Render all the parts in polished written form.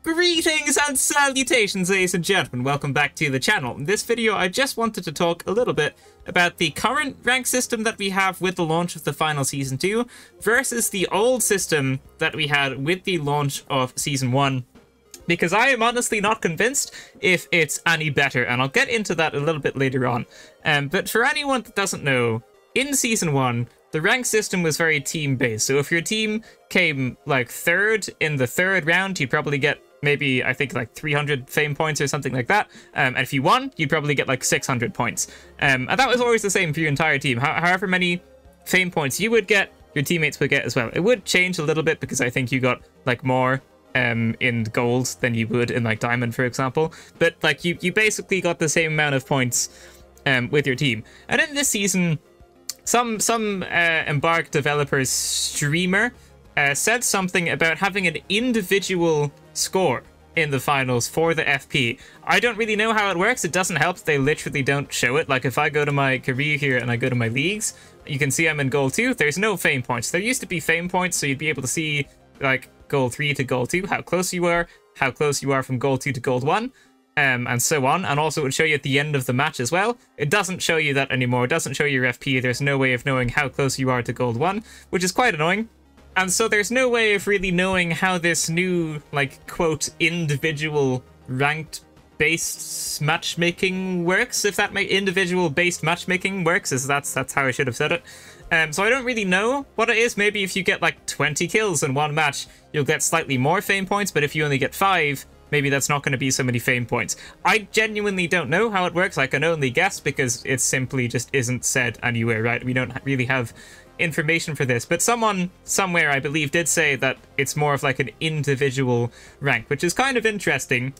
Greetings and salutations, ladies and gentlemen. Welcome back to the channel. In this video, I just wanted to talk a little bit about the current rank system that we have with the launch of the final Season 2 versus the old system that we had with the launch of Season 1. Because I am honestly not convinced if it's any better, and I'll get into that a little bit later on. But for anyone that doesn't know, in Season 1, the rank system was very team-based. So if your team came, like, third in the third round, you'd probably get maybe, I think, like 300 fame points or something like that. And if you won, you'd probably get like 600 points. And that was always the same for your entire team. However many fame points you would get, your teammates would get as well. It would change a little bit because I think you got like more in gold than you would in like diamond, for example. But like you basically got the same amount of points with your team. And in this season, some Embark developers streamer said something about having an individual score in the finals for the FP. I don't really know how it works. It doesn't help. They literally don't show it. Like if I go to my career here and I go to my leagues, you can see I'm in gold 2. There's no fame points. There used to be fame points, so you'd be able to see like gold 3 to gold 2, how close you are from gold 2 to gold 1. And so on, and also it would show you at the end of the match as well. It doesn't show you that anymore. It doesn't show your FP. There's no way of knowing how close you are to gold 1, which is quite annoying. And so there's no way of really knowing how this new, like, quote, individual ranked-based matchmaking works, if that individual-based matchmaking works, as that's how I should have said it. So I don't really know what it is. Maybe if you get, like, 20 kills in one match, you'll get slightly more fame points, but if you only get 5, maybe that's not going to be so many fame points. I genuinely don't know how it works. I can only guess because it simply just isn't said anywhere, right? We don't really have information for this, but someone somewhere, I believe, did say that it's more of like an individual rank, which is kind of interesting,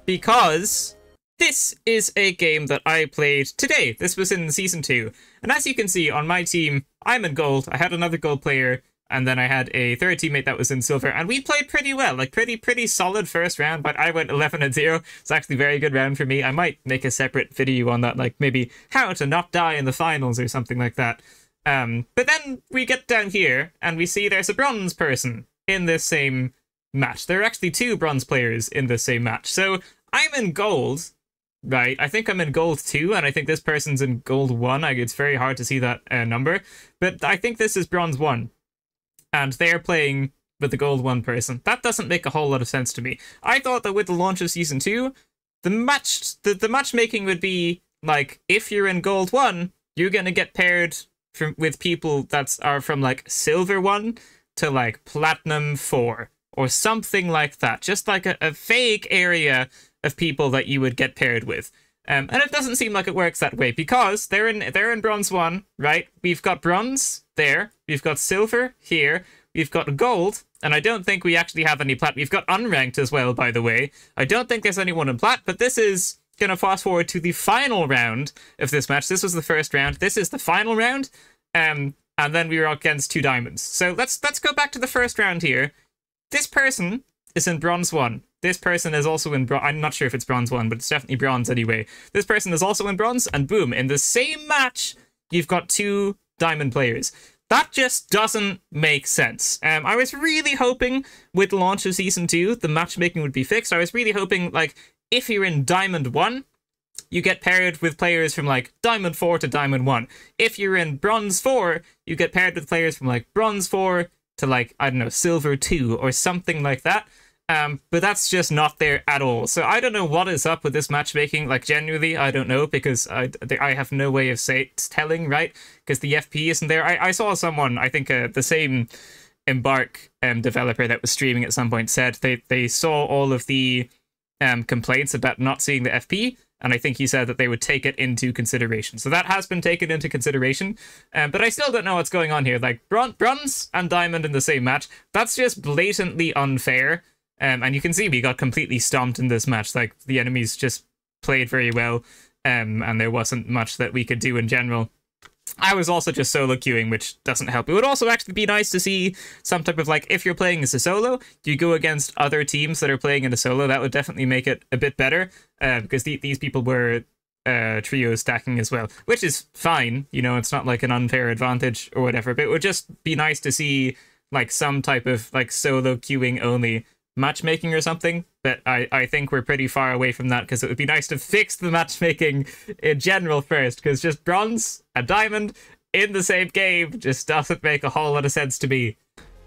because this is a game that I played today. This was in Season 2, and as you can see on my team, I'm in gold. I had another gold player, and then I had a third teammate that was in silver, and we played pretty well, like pretty solid first round, but I went 11-0. It's actually a very good round for me. I might make a separate video on that, like maybe how to not die in the finals or something like that. But then we get down here and we see there's a bronze person in this same match. There are actually 2 bronze players in this same match. So I'm in gold, right? I think I'm in gold 2, and I think this person's in gold 1. It's very hard to see that number, but I think this is bronze 1. And they're playing with the gold 1 person. That doesn't make a whole lot of sense to me. I thought that with the launch of Season 2, the matchmaking would be like, if you're in gold 1, you're gonna get paired with people that are from like silver 1 to like platinum 4 or something like that. Just like a vague area of people that you would get paired with. And it doesn't seem like it works that way because they're in bronze 1, right? We've got bronze there, we've got silver here, we've got gold, and I don't think we actually have any plat. We've got unranked as well, by the way. I don't think there's anyone in plat, but this is gonna fast forward to the final round of this match. This was the first round. This is the final round, and then we were against 2 diamonds. So let's go back to the first round here. This person is in bronze 1. This person is also in bronze. I'm not sure if it's bronze 1, but it's definitely bronze anyway. This person is also in bronze, and boom, in the same match, you've got 2 diamond players. That just doesn't make sense. I was really hoping with the launch of Season 2, the matchmaking would be fixed. I was really hoping, like, if you're in Diamond 1, you get paired with players from, like, Diamond 4 to Diamond 1. If you're in Bronze 4, you get paired with players from, like, Bronze 4 to, like, I don't know, Silver 2 or something like that. But that's just not there at all. So I don't know what is up with this matchmaking. Like, genuinely, I don't know, because I have no way of telling, right? Because the FP isn't there. I saw someone, I think the same Embark developer that was streaming at some point said they saw all of the complaints about not seeing the FP, and I think he said that they would take it into consideration. So that has been taken into consideration, but I still don't know what's going on here. Like, bronze and diamond in the same match, that's just blatantly unfair. And you can see we got completely stomped in this match. Like, the enemies just played very well, and there wasn't much that we could do in general. I was also just solo queuing, which doesn't help. It would also actually be nice to see some type of, like, if you're playing as a solo, you go against other teams that are playing in a solo. That would definitely make it a bit better, because these people were trio stacking as well, which is fine. You know, it's not like an unfair advantage or whatever, but it would just be nice to see, like, some type of, like, solo queuing only matchmaking or something, but I think we're pretty far away from that, because it would be nice to fix the matchmaking in general first, because just bronze and diamond in the same game just doesn't make a whole lot of sense to me.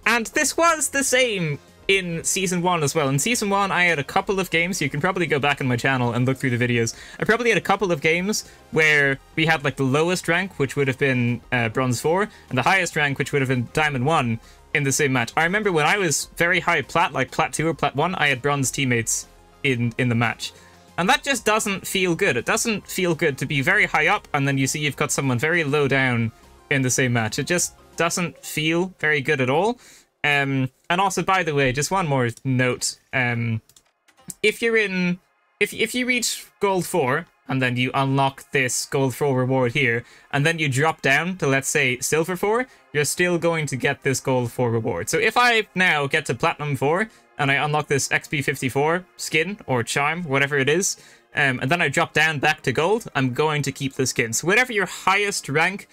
And this was the same in Season 1 as well. In Season 1, I had a couple of games, you can probably go back on my channel and look through the videos. I probably had a couple of games where we had like the lowest rank, which would have been Bronze 4, and the highest rank, which would have been Diamond 1 in the same match. I remember when I was very high Plat, like Plat 2 or Plat 1, I had Bronze teammates in the match. And that just doesn't feel good. It doesn't feel good to be very high up, and then you see you've got someone very low down in the same match. It just doesn't feel very good at all. And also, by the way, just one more note. If you reach Gold 4, and then you unlock this Gold 4 reward here, and then you drop down to, let's say, Silver 4, you're still going to get this Gold 4 reward. So if I now get to Platinum 4, and I unlock this XP 54 skin, or charm, whatever it is, and then I drop down back to Gold, I'm going to keep the skin. So whatever your highest rank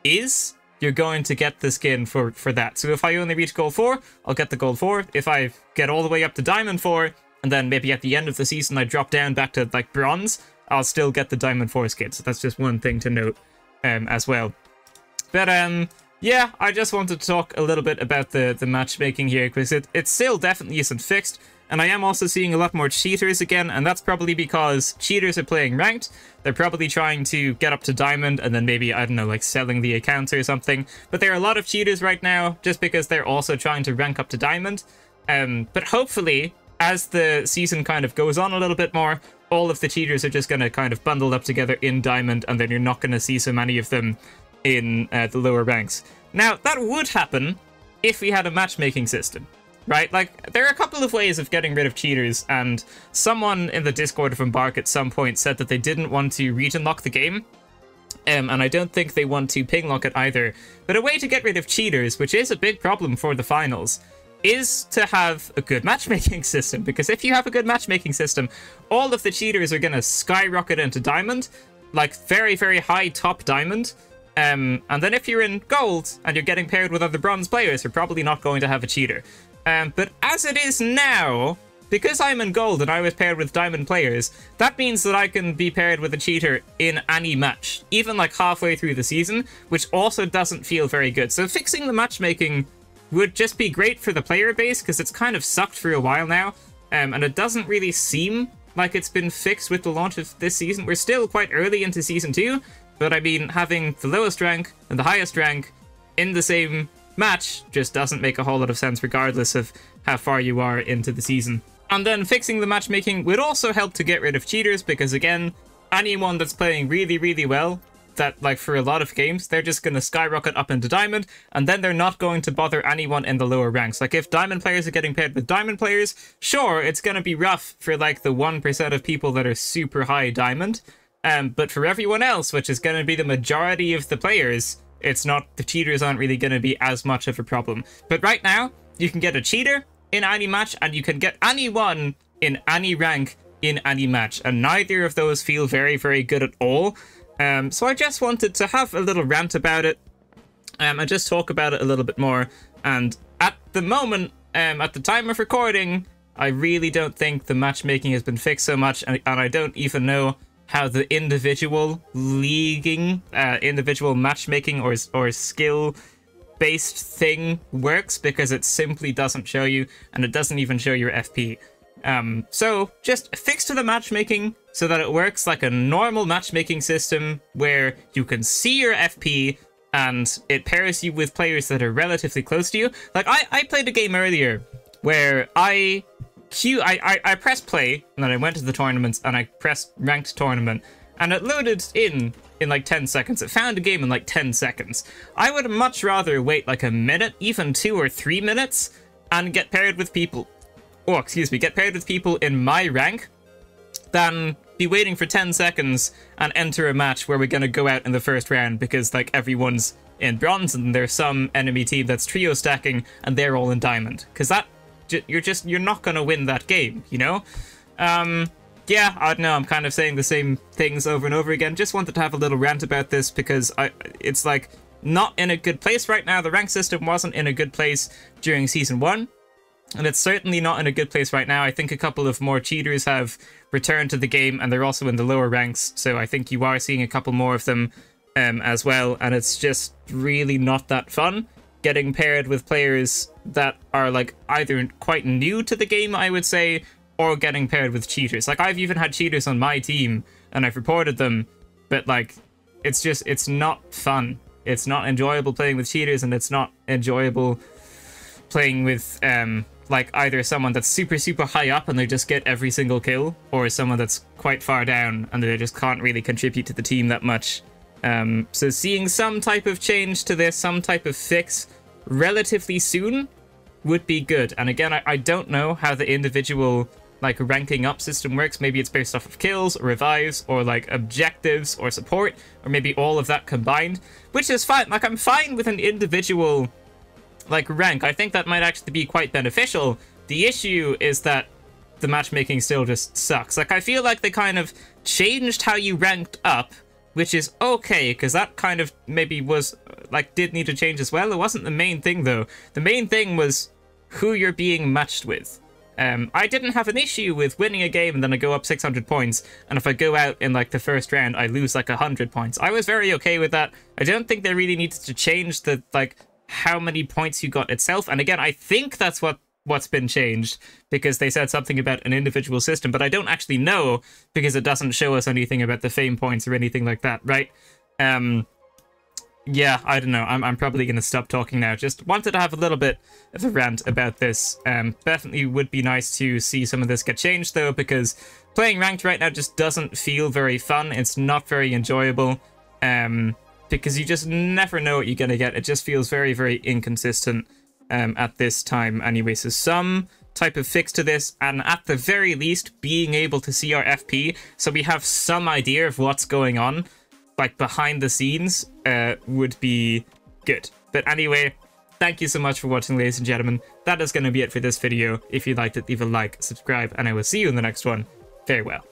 is, you're going to get the skin for that. So if I only reach Gold 4, I'll get the Gold 4. If I get all the way up to Diamond 4, and then maybe at the end of the season I drop down back to, like, Bronze, I'll still get the Diamond 4 skin. So that's just one thing to note as well. But, yeah, I just wanted to talk a little bit about the matchmaking here, because it still definitely isn't fixed. And I am also seeing a lot more cheaters again, and that's probably because cheaters are playing ranked. They're probably trying to get up to Diamond, and then maybe, I don't know, like selling the accounts or something. But there are a lot of cheaters right now, just because they're also trying to rank up to Diamond. But hopefully, as the season kind of goes on a little bit more, all of the cheaters are just going to kind of bundle up together in Diamond, and then you're not going to see so many of them in the lower ranks. Now, that would happen if we had a matchmaking system. Right? Like, there are a couple of ways of getting rid of cheaters, and someone in the Discord of Embark at some point said that they didn't want to region lock the game, and I don't think they want to ping lock it either. But a way to get rid of cheaters, which is a big problem for the finals, is to have a good matchmaking system, because if you have a good matchmaking system, all of the cheaters are going to skyrocket into Diamond, like very, very high top Diamond, and then if you're in Gold, and you're getting paired with other Bronze players, you're probably not going to have a cheater. But as it is now, because I'm in Gold and I was paired with Diamond players, that means that I can be paired with a cheater in any match, even like halfway through the season, which also doesn't feel very good. So fixing the matchmaking would just be great for the player base, because it's kind of sucked for a while now, and it doesn't really seem like it's been fixed with the launch of this season. We're still quite early into Season 2, but I mean, having the lowest rank and the highest rank in the same match just doesn't make a whole lot of sense, regardless of how far you are into the season. And then fixing the matchmaking would also help to get rid of cheaters, because again, anyone that's playing really, really well, that like for a lot of games, they're just going to skyrocket up into Diamond, and then they're not going to bother anyone in the lower ranks. Like if Diamond players are getting paired with Diamond players, sure, it's going to be rough for like the 1% of people that are super high Diamond, but for everyone else, which is going to be the majority of the players, it's not, the cheaters aren't really going to be as much of a problem. But right now, you can get a cheater in any match, and you can get anyone in any rank in any match, and neither of those feel very, very good at all. So I just wanted to have a little rant about it, and just talk about it a little bit more. And at the moment, at the time of recording, I really don't think the matchmaking has been fixed so much, and I don't even know how the individual leaguing, individual matchmaking or skill-based thing works, because it simply doesn't show you, and it doesn't even show your FP. So just fix to the matchmaking so that it works like a normal matchmaking system, where you can see your FP and it pairs you with players that are relatively close to you. Like I played a game earlier where I pressed play, and then I went to the tournaments, and I pressed ranked tournament, and it loaded in like 10 seconds. It found a game in like 10 seconds. I would much rather wait like a minute, even 2 or 3 minutes, and get paired with people, get paired with people in my rank, than be waiting for 10 seconds and enter a match where we're going to go out in the first round because like everyone's in Bronze and there's some enemy team that's trio stacking and they're all in Diamond. Because that, you're not going to win that game, you know? Yeah, I don't know, I'm kind of saying the same things over and over again. Just wanted to have a little rant about this, because it's like not in a good place right now. The rank system wasn't in a good place during Season 1. and it's certainly not in a good place right now. I think a couple of more cheaters have returned to the game, and they're also in the lower ranks, so I think you are seeing a couple more of them as well, and it's just really not that fun getting paired with players that are like either quite new to the game, I would say, or getting paired with cheaters. Like, I've even had cheaters on my team and I've reported them, but like, it's not fun. It's not enjoyable playing with cheaters, and it's not enjoyable playing with like either someone that's super high up and they just get every single kill, or someone that's quite far down and they just can't really contribute to the team that much. So seeing some type of change to this, some type of fix relatively soon would be good. And again, I don't know how the individual like ranking up system works. Maybe it's based off of kills or revives or like objectives or support, or maybe all of that combined, which is fine. Like, I'm fine with an individual like rank. I think that might actually be quite beneficial. The issue is that the matchmaking still just sucks. Like, I feel like they kind of changed how you ranked up, which is okay, because that kind of maybe was, like, did need to change as well. It wasn't the main thing, though. The main thing was who you're being matched with. I didn't have an issue with winning a game and then I go up 600 points, and if I go out in, like, the first round, I lose, like, 100 points. I was very okay with that. I don't think they really needed to change the, like, how many points you got itself. And again, I think that's what's been changed, because they said something about an individual system, but I don't actually know, because it doesn't show us anything about the fame points or anything like that, right? Yeah, I don't know. I'm probably going to stop talking now. Just wanted to have a little bit of a rant about this. Definitely would be nice to see some of this get changed, though, because playing ranked right now just doesn't feel very fun. It's not very enjoyable, because you just never know what you're going to get. It just feels very inconsistent at this time anyway. So some type of fix to this, and at the very least being able to see our FP, so we have some idea of what's going on, like behind the scenes, would be good. But anyway, thank you so much for watching, ladies and gentlemen. That is going to be it for this video. If you liked it, leave a like, subscribe, and I will see you in the next one. Farewell.